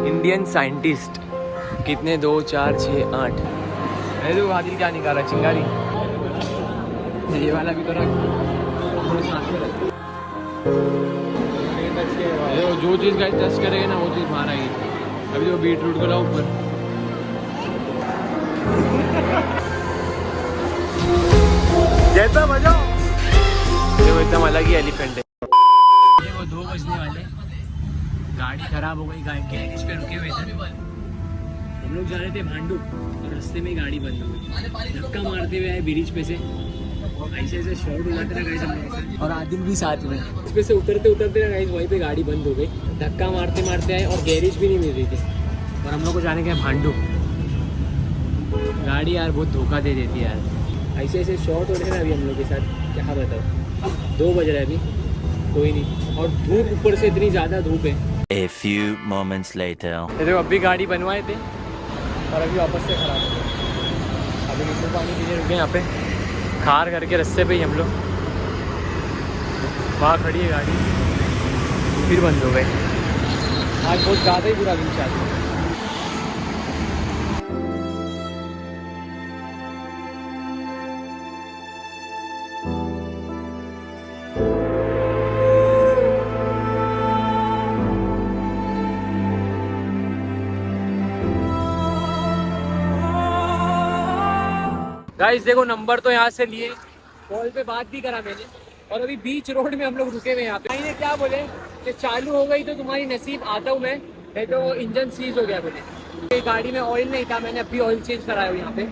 Indian scientist कितने 2 4 6 8। अरे तो आदिल क्या निकाला चिंगारी। ये वाला भी तो रख। जो चीज़ का टच करेगा ना वो चीज़ बाहर आएगी। अभी तो बीट रूट को लाओ ऊपर। जैसा मजा देखो एकदम अलग ही एलिफेंट है। देखो 2 बजने वाले, गाड़ी खराब हो गई, गैरेज पे रुके हुए थे। हम लोग जा रहे थे भांडू और रास्ते में गाड़ी बंद हो गई। धक्का मारते हुए आए ब्रिज पे से, ऐसे ऐसे शॉर्ट हो जाते ना गाइस हम लोग से, और आदिल भी साथ में। इस पे से उतरते उतरते ना गाइस वहीं पे गाड़ी बंद हो गई। धक्का मारते मारते आए और गैरेज भी नहीं मिल रही थी। और हम लोग को जाने का है भांडू। गाड़ी यार बहुत धोखा दे देती है यार। ऐसे ऐसे शॉर्ट हो रहे हैं अभी हम लोग के साथ, क्या बताओ। 2 बज रहा है अभी, कोई नहीं। और धूप ऊपर से इतनी ज़्यादा धूप है। A few moments later. देखो अभी गाड़ी बनवाए थे और अभी वापस से खराब हो गए। अभी नींबू पानी पीने रुके यहाँ पे, खार करके रास्ते पे ही हम लोग। वहाँ खड़ी है गाड़ी, फिर बंद हो गए। आज बहुत ज़्यादा ही बुरा दिन चाहते हैं। गाइस देखो नंबर तो यहाँ से लिए, कॉल पे बात भी करा मैंने, और अभी बीच रोड में हम लोग रुके हुए यहाँ पे। मैंने क्या बोले कि चालू हो गई तो तुम्हारी नसीब, आता हूँ मैं, नहीं तो इंजन सीज हो गया बोले। गाड़ी में ऑयल नहीं था, मैंने अभी ऑयल चेंज कराया यहाँ पे।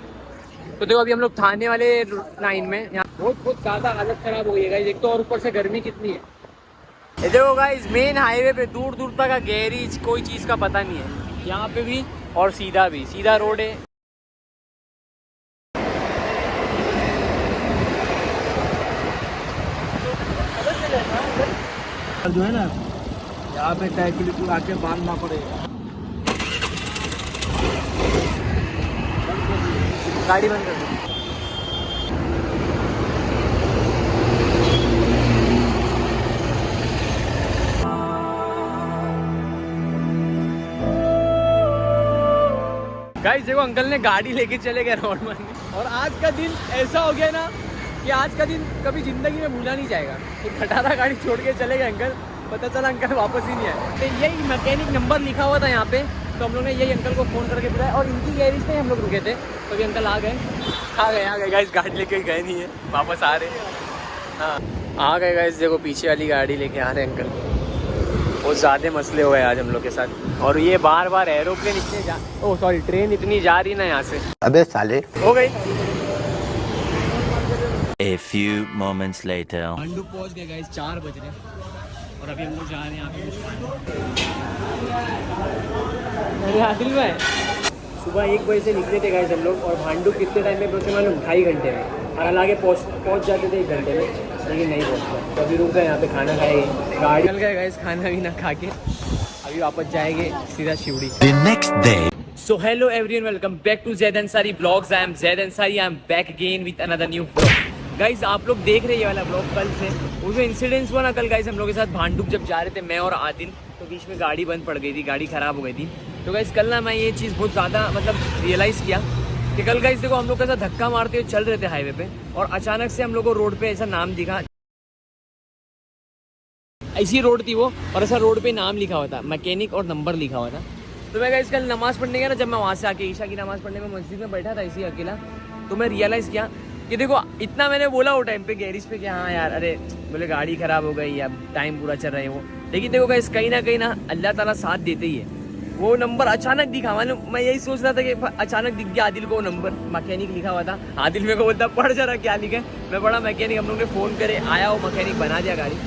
तो देखो अभी हम लोग थाने वाले लाइन में, यहाँ बहुत ज़्यादा हालत खराब हो गई है गाइस। एक तो और ऊपर से गर्मी कितनी है। ये देखो गाइस मेन हाईवे पे दूर दूर तक का गैरेज, कोई चीज़ का पता नहीं है। यहाँ पे भी और सीधा भी, सीधा रोड है। जो है ना यहाँ पे साइकिल आके बांधना पड़ेगा। गाड़ी बंद कर दो। गाइस देखो अंकल ने गाड़ी लेके चले गए रोड में, और आज का दिन ऐसा हो गया ना कि आज का दिन कभी जिंदगी में भूला नहीं जाएगा। तो खटारा गाड़ी छोड़ के चले गए अंकल, पता चला अंकल वापस ही नहीं आए। तो यही मैकेनिक नंबर लिखा हुआ था यहाँ पे, तो हम लोग ने यही अंकल को फ़ोन करके बुलाया और इनकी गैरेज पे हम लोग रुके थे। तो अभी अंकल आ गए गाइस, गाड़ी लेके गए नहीं है, वापस आ रहे हैं। हाँ आ गए गाइस, देखो पीछे वाली गाड़ी लेके आ रहे हैं अंकल। बहुत ज़्यादा मसले हो गए आज हम लोग के साथ। और ये बार बार एरोप्लेन इतने ट्रेन इतनी जा रही ना यहाँ से। अबे साले हो गई। A few moments later. भांडू पहुँच गए गाइस, 4 बज रहे और अभी हम लोग जा रहे हैं यहाँ पे कुछ। अरे आदिल भाई सुबह 1 बजे से निकले थे गाइस हम लोग, और भांडू कितने टाइम में पहुँचे मालूम? 2.5 घंटे में। और हालांकि पहुँच जाते थे 1 घंटे में, लेकिन नहीं पहुँचता। तो अभी रुक गए यहाँ पे, खाना खाएंगे, गाड़ी चल गए गाइस, खाना भी ना खा के अभी वापस जाएंगे सीधा Sewri. The next day. So hello everyone, welcome back to Zaid Ansari Vlogs. I am Zaid Ansari. I am back again with another new vlog. Guys आप लोग देख रहे हैं ये वाला ब्लॉग कल से। वो जो इंसिडेंट्स हुआ ना कल गाइज, हम लोग के साथ भांडुप जब जा रहे थे मैं और आदिल, तो बीच में गाड़ी बंद पड़ गई थी, गाड़ी ख़राब हो गई थी। तो गाइज कल ना मैं ये चीज़ बहुत ज़्यादा रियलाइज़ किया कि कल गाइज देखो हम लोग के साथ धक्का मारते हुए चल रहे थे हाईवे पे, और अचानक से हम लोग को रोड पे ऐसा नाम दिखा, ऐसी रोड थी वो, और ऐसा रोड पे नाम लिखा हुआ था, मैकेनिक और नंबर लिखा हुआ था। तो मैं गाइज कल नमाज़ पढ़ने गया ना, जब मैं वहाँ से आके ईशा की नमाज़ पढ़ने में मस्जिद में बैठा था इसी अकेला, तो मैं रियलाइज़ किया कि देखो इतना मैंने बोला वो टाइम पे गैरेज पे कि हाँ यार, अरे बोले गाड़ी ख़राब हो गई, अब टाइम पूरा चल रहा है वो, लेकिन देखो गाइस कहीं ना अल्लाह ताला साथ देते ही है। वो नंबर अचानक दिखा, मालूम मैं यही सोच रहा था कि अचानक दिख गया आदिल को वो नंबर, मैकेनिक लिखा हुआ था। आदिल मेरे को बोलता पढ़ जरा क्या लिखा है, मैं पढ़ा मैकेनिक। हम लोग ने फ़ोन करे, आया वो मैकेनिक, बना दिया गाड़ी।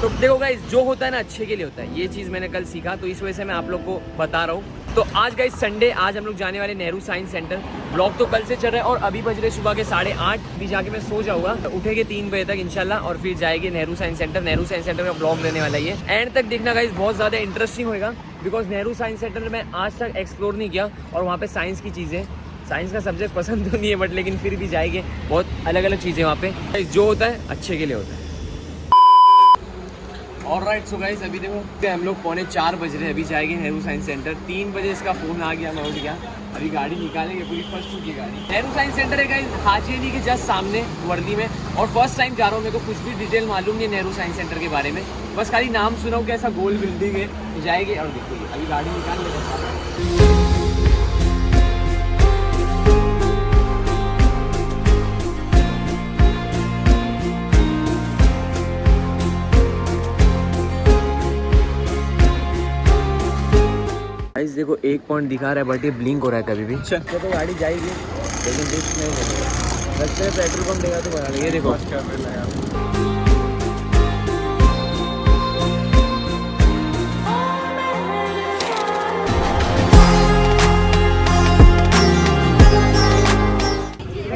तो देखो गाइस जो होता है ना अच्छे के लिए होता है, ये चीज़ मैंने कल सीखा, तो इस वजह से मैं आप लोग को बता रहा हूँ। तो आज गाइस संडे, आज हम लोग जाने वाले नेहरू साइंस सेंटर। ब्लॉग तो कल से चल रहा है और अभी बज रहे सुबह के 8:30। भी जाके मैं सो जाऊँगा, तो उठेंगे 3 बजे तक इंशाल्लाह, और फिर जाएंगे Nehru science centre. Nehru science centre में ब्लॉग रहने वाला है, एंड तक देखना गाइस, बहुत ज़्यादा इंटरेस्टिंग होगा। बिकॉज नेहरू साइंस सेंटर में मैं आज तक एक्सप्लोर नहीं किया, और वहाँ पे साइंस की चीज़ें, साइंस का सब्जेक्ट पसंद तो नहीं है, बट लेकिन फिर भी जाएंगे, बहुत अलग अलग चीज़ें वहाँ पे। जो होता है अच्छे के लिए होता है। ऑलराइट सो गाइस अभी देखो हम लोग 3:45 बज रहे हैं, अभी जाएंगे नेहरू साइंस सेंटर। 3 बजे इसका फ़ोन आ गया, मैं उठ गया, अभी गाड़ी निकालेंगे पूरी फर्स्ट की गाड़ी। नेहरू साइंस सेंटर है गाइस हाजी अली के जस्ट सामने वर्दी में, और फर्स्ट टाइम जा रहा हूँ, मेरे को कुछ भी डिटेल मालूम नहीं नेहरू साइंस सेंटर के बारे में, बस खाली नाम सुना हूँ कि ऐसा गोल बिल्डिंग है। तो जाएंगे और देखिए अभी गाड़ी निकाल लेते। गाइस देखो 1 पॉइंट दिखा रहा है बट ये ब्लिंक हो रहा है कभी भी। तो गाड़ी जाएगी लेकिन रिस्क नहीं होगा, रस्ते में पेट्रोल पंप देगा तो बना लेंगे। देखो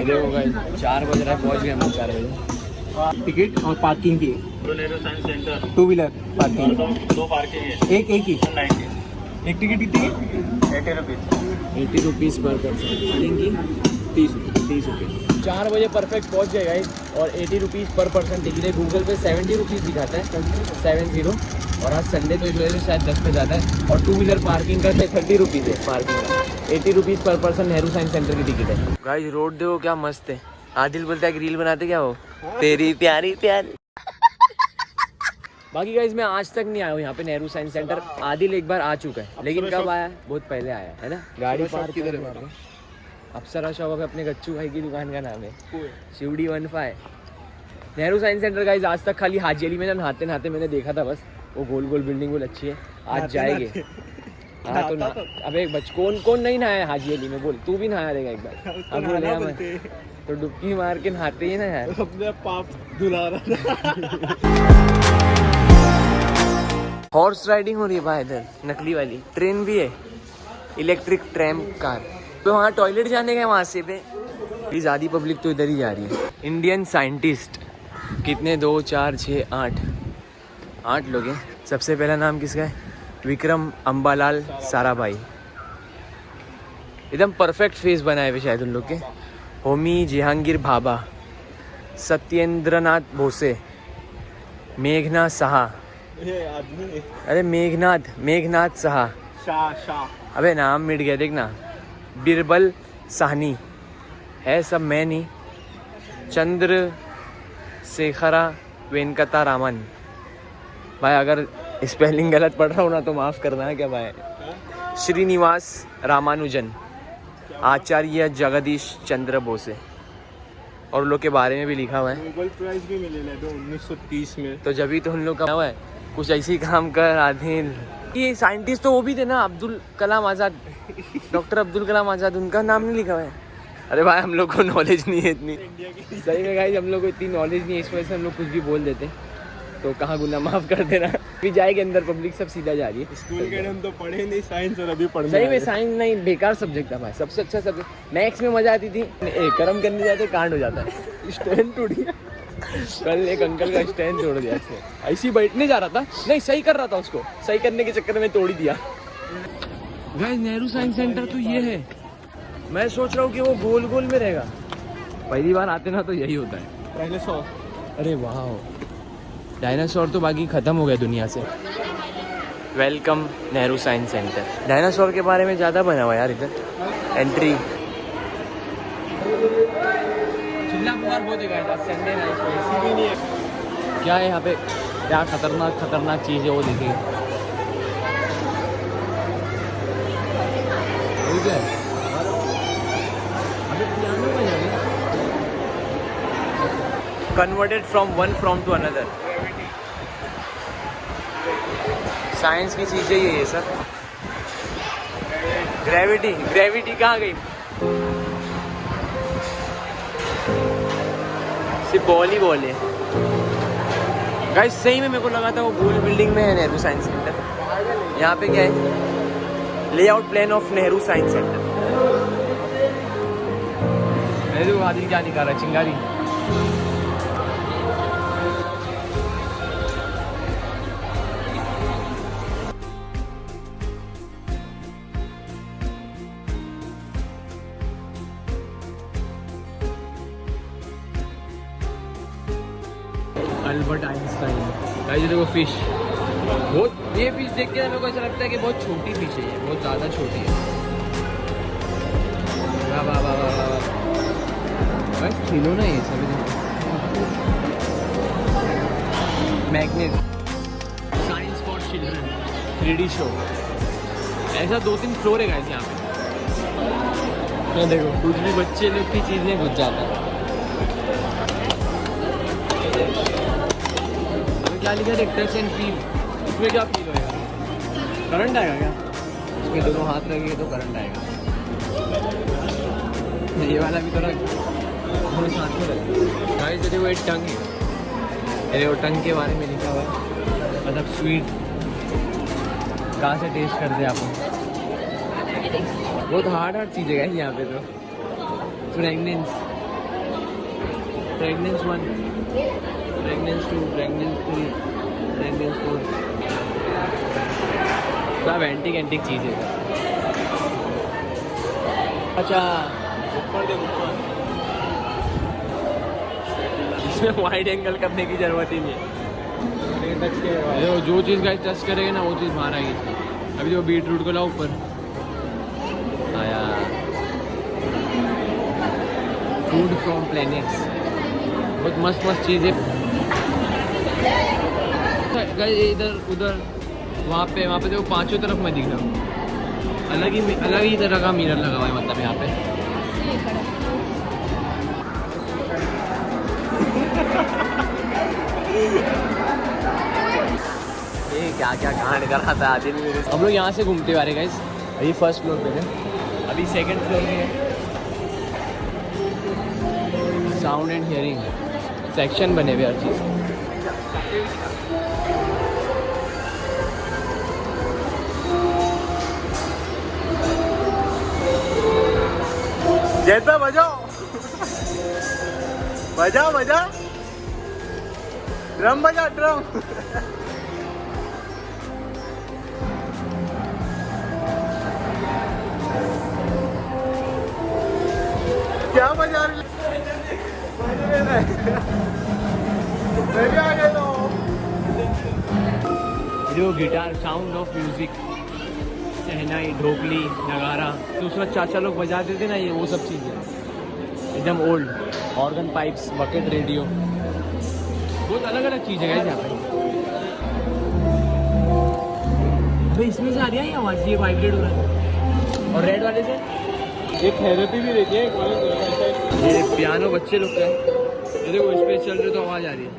देखो गाइस 4 बज रहा है, पहुंच गए हम लोग 4 बजे। टिकट और पार्किंग की Nehru science centre 2 wheeler parking 2 parking है, एक ही 90 एक टिकट कितनी है? 80 रुपीज़। 80 रुपीज़ पर पर्सन, की 30 रुपये। 4 बजे परफेक्ट पहुंच गए गाइस, और 80 रुपीज़ पर पर्सन टिकट है। गूगल पे 70 रुपीज़ दिखाता है, 70, और आज संडे तो इस वजह से शायद 10 पे ज़्यादा है। और 2 व्हीलर पार्किंग का 30 रुपीज़ है पार्किंग का, 80 रुपीज़ पर पर्सन नेहरू साइंस सेंटर की टिकट है। गाइस रोड देखो क्या मस्त है। आदिल बोलता है कि रील बनाते क्या हो, तेरी प्यारी प्यारी। बाकी गाइस मैं आज तक नहीं आया हूँ यहाँ पे नेहरू साइंस सेंटर। आदिल एक बार आ चुका है, लेकिन कब आया, बहुत पहले आया है ना। गाड़ी पार्क किधर है? अप्सरा शॉप अपने गच्चू भाई की दुकान का नाम है, Shivdi 15। Nehru science centre guys आज तक खाली हाजी अली में नहाते नहाते मैंने देखा था बस, वो गोल गोल बिल्डिंग वो अच्छी है। आज जाएंगे। हाँ तो ना अबे बच कौन नहीं नहाया है हाजी अली में, बोल तू भी नहाया रहेगा एक बार। अब बोलेगा मैं तो डुबकी मार के नहाते ही ना यार, अपने पाप धुला रहा। हॉर्स राइडिंग हो रही है भाई इधर, नकली वाली ट्रेन भी है, इलेक्ट्रिक ट्रैम कार। तो वहाँ टॉयलेट जाने का वहाँ से पे प्लीज आधी पब्लिक तो इधर ही जा रही है। इंडियन साइंटिस्ट कितने 2 4 6 8 लोग हैं। सबसे पहला नाम किसका है? विक्रम अम्बालाल साराभाई। एकदम परफेक्ट फेस बनाए हुए शायद उन लोग के। होमी जहांगीर भाभा, सत्येंद्रनाथ भोसे, मेघना साहा, अरे मेघनाथ साहा, शाह अबे नाम मिट गया देखना। बिरबल साहनी है सब मैं नहीं। चंद्र शेखरा वेंकटा रामन। भाई अगर स्पेलिंग गलत पढ़ रहा हूँ ना तो माफ़ करना है क्या भाई। श्रीनिवास रामानुजन, आचार्य जगदीश चंद्र बोसे, और लोग के बारे में भी लिखा हुआ है। नोबेल प्राइज भी मिले 1930 में। तो जब भी तो उन लोग का हुआ है कुछ ऐसे ही काम कर आधीन। ये साइंटिस्ट तो वो भी थे ना, अब्दुल कलाम आज़ाद, डॉक्टर अब्दुल कलाम आज़ाद, उनका नाम नहीं लिखा हुआ है। अरे भाई हम लोग को नॉलेज नहीं है इतनी, सही में गाइस हम लोग को इतनी नॉलेज नहीं है, इस वजह से हम लोग कुछ भी बोल देते, तो कहाँ गुना माफ़ कर देना। अभी जाएगी अंदर, पब्लिक सब सीधा जा रही है। स्कूल के हम तो पढ़े नहीं साइंस, और अभी पढ़ने सही में साइंस नहीं, बेकार सब्जेक्ट था भाई। सबसे अच्छा सब्जेक्ट मैथ्स में मजा आती थी। कर्म करने जाते कांड हो जाता है। स्टैंड टूट गया कल, एक अंकल का स्टैंड तोड़ दिया इसने, ऐसे ही बैठने जा रहा था, नहीं सही कर रहा था, उसको सही करने के चक्कर में तोड़ ही दिया। गाइस नेहरू साइंस सेंटर तो ये है, मैं सोच रहा हूँ कि वो गोल गोल में रहेगा। पहली बार आते ना तो यही होता है। डायनासोर। अरे वाह, डायनासोर तो बाकी खत्म हो गया दुनिया से। Welcome Nehru science centre. Dinosaur के बारे में ज़्यादा बना हुआ यार इधर। एंट्री चिल्ला पुकार बहुत है, संडे नहीं है। क्या है यहाँ पे, क्या खतरनाक चीज़ है वो देखिए। ठीक है, अबे पियानो बजा रहे। Converted from one from to another. Science की चीज़ें ये सर। ग्रेविटी कहाँ गई? सिर्फ बॉल है गाइस। सही में मेरे को लगा था वो गोल बिल्डिंग में है नेहरू साइंस सेंटर। यहाँ पे क्या है, layout plan of Nehru science centre. Nehru Adil क्या निकाल रहा है, चिंगारी। Albert Einstein. गाइस देखो फिश। बहुत ये फिश देख के मेरे को ऐसा लगता है कि बहुत छोटी फिश है ये, बहुत ज़्यादा छोटी है। वाह वाह वाह वाह वाह बस खेलो ना ये सभी। Magnet science for children 3D show, ऐसा 2-3 फ्लोर है गाइस यहाँ पे। तो देखो कुछ भी बच्चे लोग की चीज़ें घुस जाता है। अभी क्या लिखा है टच एंड फील, इसमें क्या फील होएगा? करंट आएगा क्या? इसमें दोनों हाथ लगेंगे तो करंट आएगा। ये वाला भी थोड़ा थोड़ा साथ में रखो गाइस। देखो वो एक टंग है, अरे वो टंग के बारे में लिखा हुआ है, मतलब स्वीट कहाँ से टेस्ट करते हैं आप। बहुत हार्ड चीज़ है यहाँ पे तो। फ्रेगनेंस 1, फ्रेगनेंस 2, फ्रेगनेंस 3, फ्रेगनेंस 4, सब एंटिक चीज़ है। अच्छा इसमें वाइड एंगल करने की जरूरत ही नहीं है। जो चीज़ का टच करेगा ना वो चीज़ बाहर आएगी। अभी जो बीटरूट को लाओ ऊपर आया, फूड फ्रॉम प्लैनेट्स, बहुत मस्त चीज़ है। इधर उधर वहाँ पे देखो पांचों तरफ मैं दिख रहा हूँ, अलग ही तरह का मिरर लगा हुआ है, मतलब यहाँ पे। ये क्या कांड कर रहा था आदिल मेरे। हम लोग यहाँ से घूमते हुए आ रहे गाइस, अभी फर्स्ट फ्लोर पे थे, अभी सेकंड फ्लोर में है। साउंड एंड हियरिंग सेक्शन बने हुए हर चीज़। जैसा बजाओ बजा ड्रम बजा ड्रम। क्या बजा रही जो गिटार, साउंड ऑफ म्यूजिक, शहनाई, ढोकली, नगारा, दूसरा चाचा लोग बजाते थे ना, ये वो सब चीज़ें एकदम old. Organ pipes, bucket radio, बहुत अलग चीज़ है यहाँ पे। भाई इसमें से आ रही है आवाज़, ये वाइब्रेट हो रहा है। और रेड वाले से ये थेरेपी भी देती है। ये पियानो बच्चे लोग का है, ये देखो इस पे चल रहे तो आवाज़ आ रही है।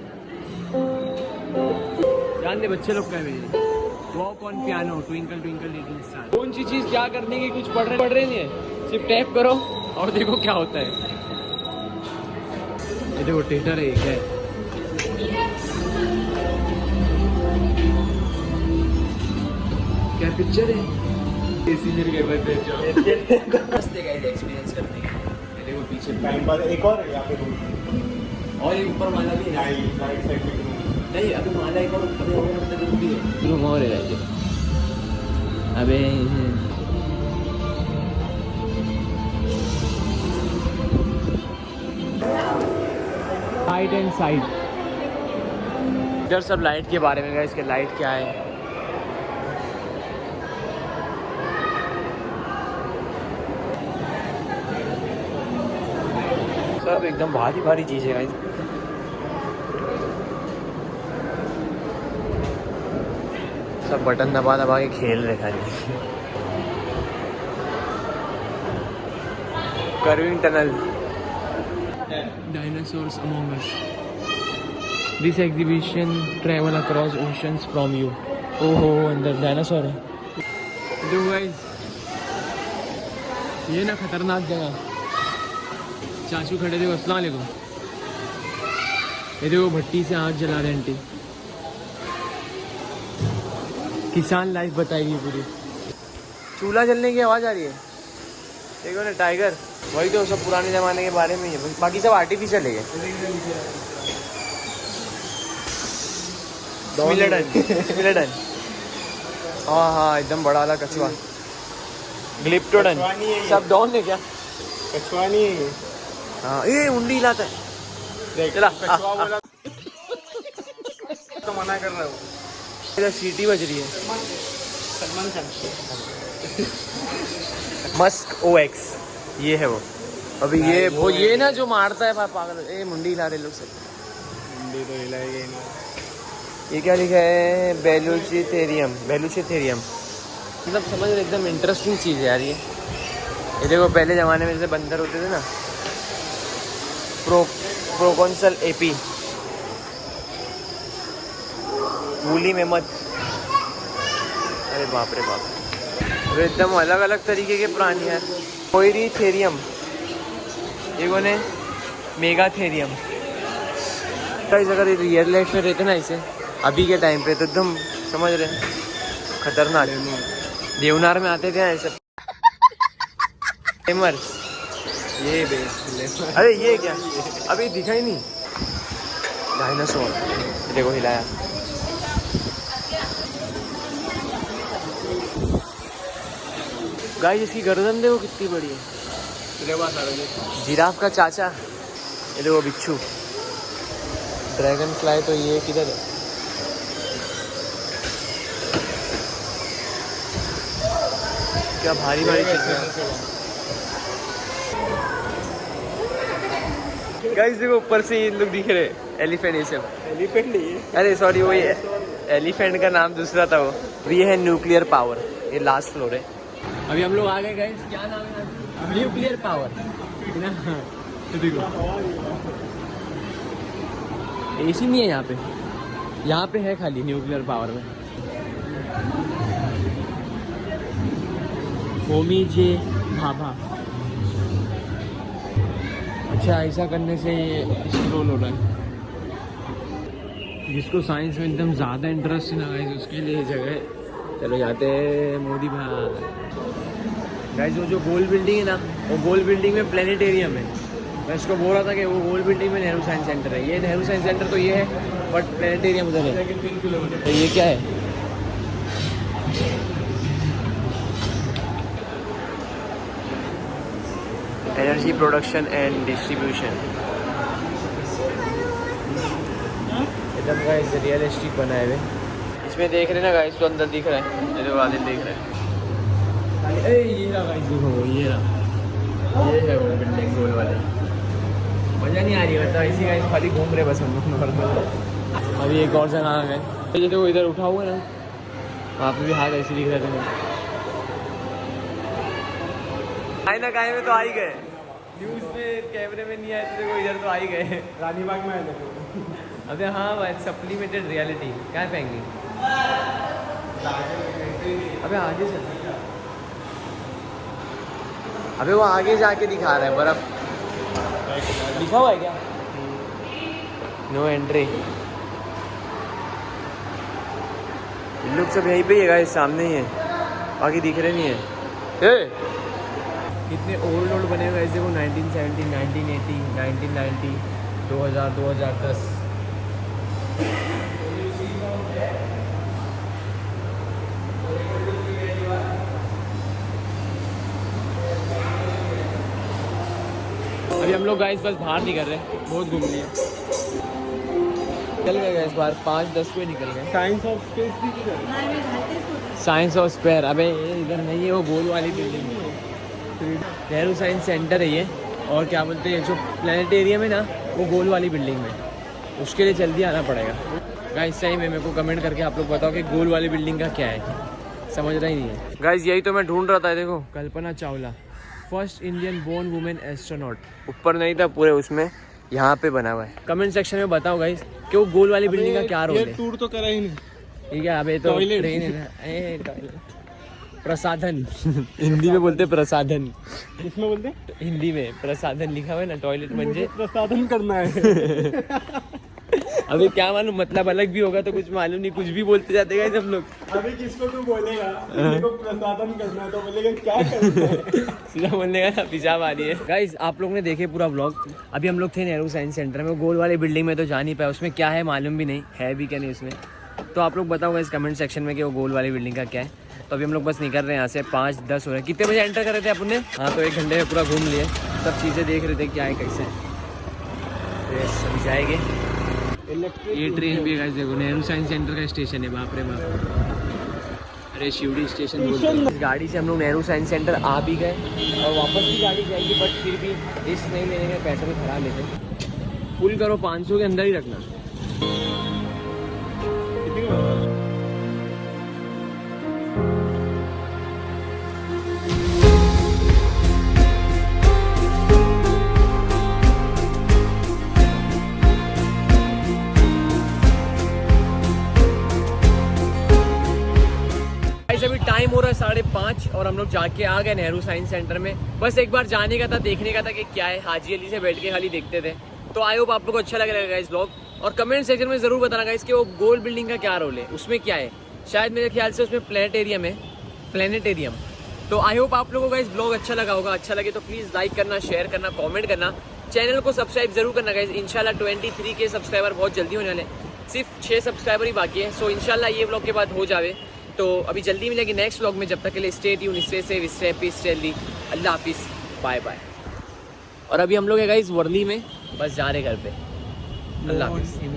ध्यान दे, बच्चे लोग का है मेरे। Walk on piano, twinkle twinkle little star. कौन सी चीज़ क्या करने की कुछ पढ़ रहे नहीं है, सिर्फ टैप करो और देखो क्या होता है। ये देखो थिएटर है, क्या है? क्या पिक्चर है? सीनियर के बर्थडे एक्सपीरियंस करने के। ये देखो पीछे टाइम पर एक और है यहाँ पे रूम, और ये ऊपर माला भी है। राइट साइड में नहीं अभी माला एक और ऊपर है, रूम और है राइट। अबे लाइट एंड साइड, इधर सब लाइट के बारे में है, इसके लाइट क्या है। सब एकदम भारी चीज़ है गाइस। सब बटन दबा के खेल रहे खाली। Curving tunnel, dinosaurs among us, this exhibition travel across oceans from you. ओहो अंदर डायनासोर है। देखो गाइस ये ना खतरनाक जगह, चाचू खड़े थे। अस्सलाम वालेकुम। ये देखो भट्टी से आग जला रहे आंटी। किसान लाइफ बताएगी पूरी। चूल्हा जलने की आवाज़ आ रही है, देखो ना टाइगर। वही तो सब पुराने ज़माने के बारे में ही है, बाकी सब आर्टिफिशियल है। स्मिलेडन, हाँ एकदम बड़ा वाला कछुआ। ग्लिप्टोडन, सब डॉन है क्या? कछुआ नहीं है। हाँ ये उंडी हिलाता है। चला कछुआ बोला तो मना कर रहा हूँ। इधर सीटी बज रही है। सलमान खान। मस्क OX ये है वो। अभी ये वो ये ना जो मारता है पागल। ए मुंडी हिला रहे लोग सब। मुंडी तो हिलाएगा ही नहीं। ये क्या लिखा है? बेलूचिथेरियम। मतलब समझ रहे, एकदम इंटरेस्टिंग चीज़ है यार ये देखो, पहले ज़माने में जैसे बंदर होते थे ना, प्रोकॉन्सल एपी, वूली मेमथ। अरे बाप रे बाप, तो एकदम अलग अलग तरीके के प्राणी हैं। पोइरीथेरियम, एक ने मेगाथेरियम। अगर रियल लाइफ में रहते ना इसे अभी के टाइम पे, तो एकदम समझ रहे खतरनाक। देवनार में आते थे ऐसे लेमर्स। ये अरे ये क्या, अभी दिखा ही नहीं। डायनासोर देखो हिलाया। गाइस इसकी गर्दन देखो कितनी बड़ी है। जिराफ का चाचा। ये देखो बिच्छू। ड्रैगन फ्लाई तो ये किधर है? क्या भारी भारी चीजें। गाइस देखो ऊपर से ये लोग दिख रहे, एलिफेंट। ये सब एलिफेंट ही है। अरे सॉरी, वो ये एलिफेंट का नाम दूसरा था वो। ये है न्यूक्लियर पावर। ये लास्ट फ्लोर है। अभी हम लोग आ गए गाइस। क्या नाम है? Nuclear power. देखो AC नहीं है यहाँ पे है खाली न्यूक्लियर पावर में। होमी जे भाभा। अच्छा, ऐसा करने से स्क्रॉल हो रहा है। जिसको साइंस में एकदम ज़्यादा इंटरेस्ट है ना गाइस, उसके लिए जगह है। चलो जाते हैं मोदी भाई। गाइस वो जो गोल बिल्डिंग है ना, वो गोल बिल्डिंग में प्लेनेटेरियम है। मैं इसको बोल रहा था कि वो गोल बिल्डिंग में नेहरू साइंस सेंटर है। ये नेहरू साइंस सेंटर तो ये है, बट प्लेनेटेरियम उधर है। तो ये क्या है? Energy production and distribution. एकदम गाइस रियलिस्टिक बनाए हुए। इसमें देख रहे ना गाइस, तो अंदर दिख रहा है। ये देखो आदिल देख रहे हैं। ये रहा गाइस, देखो ये रहा। ये है वो बिल्डिंग गोल वाली। मज़ा नहीं आ रही है, मतलब इसी गाइस खाली घूम रहे बस हम लोग नॉर्मल। अभी एक और जगह आ गए। ये देखो इधर उठा हुआ है ना, वहाँ पे भी हाथ ऐसे दिख रहे थे। आए ना गाय में तो आ ही गए। न्यूज़ में कैमरे में नहीं आए तो देखो इधर तो आ ही गए। रानी बाग में आए थे। अबे हाँ भाई, सप्लीमेंटेड रियलिटी क्या पाएंगे। अबे आगे चल। अबे वो आगे जाके दिखा रहा है बर्फ। लिखा हुआ है क्या? No entry. लोग सब यहीं पे ही है गाइस, सामने ही है, बाकी दिख रहे नहीं है। कितने ओल्ड बने हुए ऐसे वो 1970, 1980, 1990, 2000, 2010। अभी हम लोग गाइस बस बाहर निकल रहे हैं, बहुत घूम लिए। चल गए इस बार 5-10 पे निकल गए। साइंस ऑफ स्पेस भी किधर? Science of spare. अबे इधर नहीं है, वो गोल वाली बिल्डिंग है। नेहरू साइंस सेंटर है ये। और क्या बोलते हैं, जो प्लेनेटेरियम है ना, वो गोल वाली बिल्डिंग में। उसके लिए जल्दी आना पड़ेगा गाइस। सही में मेरे को कमेंट करके आप लोग बताओ कि गोल वाली बिल्डिंग का क्या है, समझ रहा ही नहीं है गाइस। यही तो मैं ढूंढ रहा था। देखो Kalpana Chawla, first Indian born women astronaut. ऊपर नहीं था पूरे उसमें, यहाँ पे बना हुआ है। कमेंट सेक्शन में बताओ गाइस कि वो गोल वाली बिल्डिंग का क्या रोल है। टूर तो करा ही नहीं। ठीक है, अबे तो ट्रेन है ना। प्रसाधन हिंदी में बोलते प्रसाधन। किसमें बोलते? हिंदी में प्रसाधन लिखा हुआ है ना, टॉयलेट म्हणजे प्रसाधन करना है। अभी क्या मालूम, मतलब अलग भी होगा तो कुछ मालूम नहीं, कुछ भी बोलते जाते हैं हम लोग। अभी किसको तू बोलेगा को प्रसाधन करना है तो बोलेगा क्या करना है। सीधा बोलने का पेशाब आ रही है। गाइस आप लोग ने देखे पूरा व्लॉग। अभी हम लोग थे नेहरू साइंस सेंटर में, गोल वाली बिल्डिंग में तो जा नहीं पाया। उसमें क्या है मालूम भी नहीं है भी क्या नहीं उसमें। तो आप लोग बताओ इस कमेंट सेक्शन में कि वो गोल वाली बिल्डिंग का क्या है। तो अभी हम लोग बस निकल रहे हैं यहाँ से। 5-10 हो रहे हैं। कितने बजे एंटर कर रहे थे अपन ने? हाँ तो 1 घंटे में पूरा घूम लिए, सब चीज़ें देख रहे थे क्या है कैसे है। तो अभी जाएंगे। इलेक्ट्रिक ये ट्रेन भी है गाइस, देखो नेहरू साइंस सेंटर का स्टेशन है, बाप रे बाप। अरे शिवड़ी स्टेशन बोलते हैं। इस गाड़ी से हम लोग नेहरू साइंस सेंटर आ भी गए और वापस भी गाड़ी जाएगी, बट फिर भी इस नहीं लेने का पेट्रोल खराब लेते। फुल करो 500 के अंदर ही रखना। अभी टाइम हो रहा है 5:30 और हम लोग जाके आ गए नेहरू साइंस सेंटर में। बस एक बार जाने का था, देखने का था कि क्या है। हाजी अली से बैठ के खाली देखते थे। तो आई होप आप लोग को अच्छा लग रहा है गाइस ब्लॉग, और कमेंट सेक्शन में जरूर बताना गाइस कि वो गोल बिल्डिंग का क्या रोल है, उसमें क्या है। शायद मेरे ख्याल से उसमें प्लेनेटेरियम। तो आई होप आप लोगों को गाइस ब्लॉग अच्छा लगा होगा। अच्छा लगे तो प्लीज़ लाइक करना, शेयर करना, कॉमेंट करना, चैनल को सब्सक्राइब जरूर करना गाइस। इंशाल्लाह 23 के सब्सक्राइबर बहुत जल्दी होने वाले, सिर्फ 6 सब्सक्राइबर ही बाकी है। सो इंशाल्लाह ये ब्लॉग के बाद हो जावे। तो अभी जल्दी मिलेगी नेक्स्ट व्लॉग में। जब तक के लिए stay tune, stay safe, stay happy, stay healthy. अल्लाह हाफिज़, बाय बाय। और अभी हम लोग है गाइस वर्ली में, बस जा रहे घर पे। अल्लाह हाफिज़।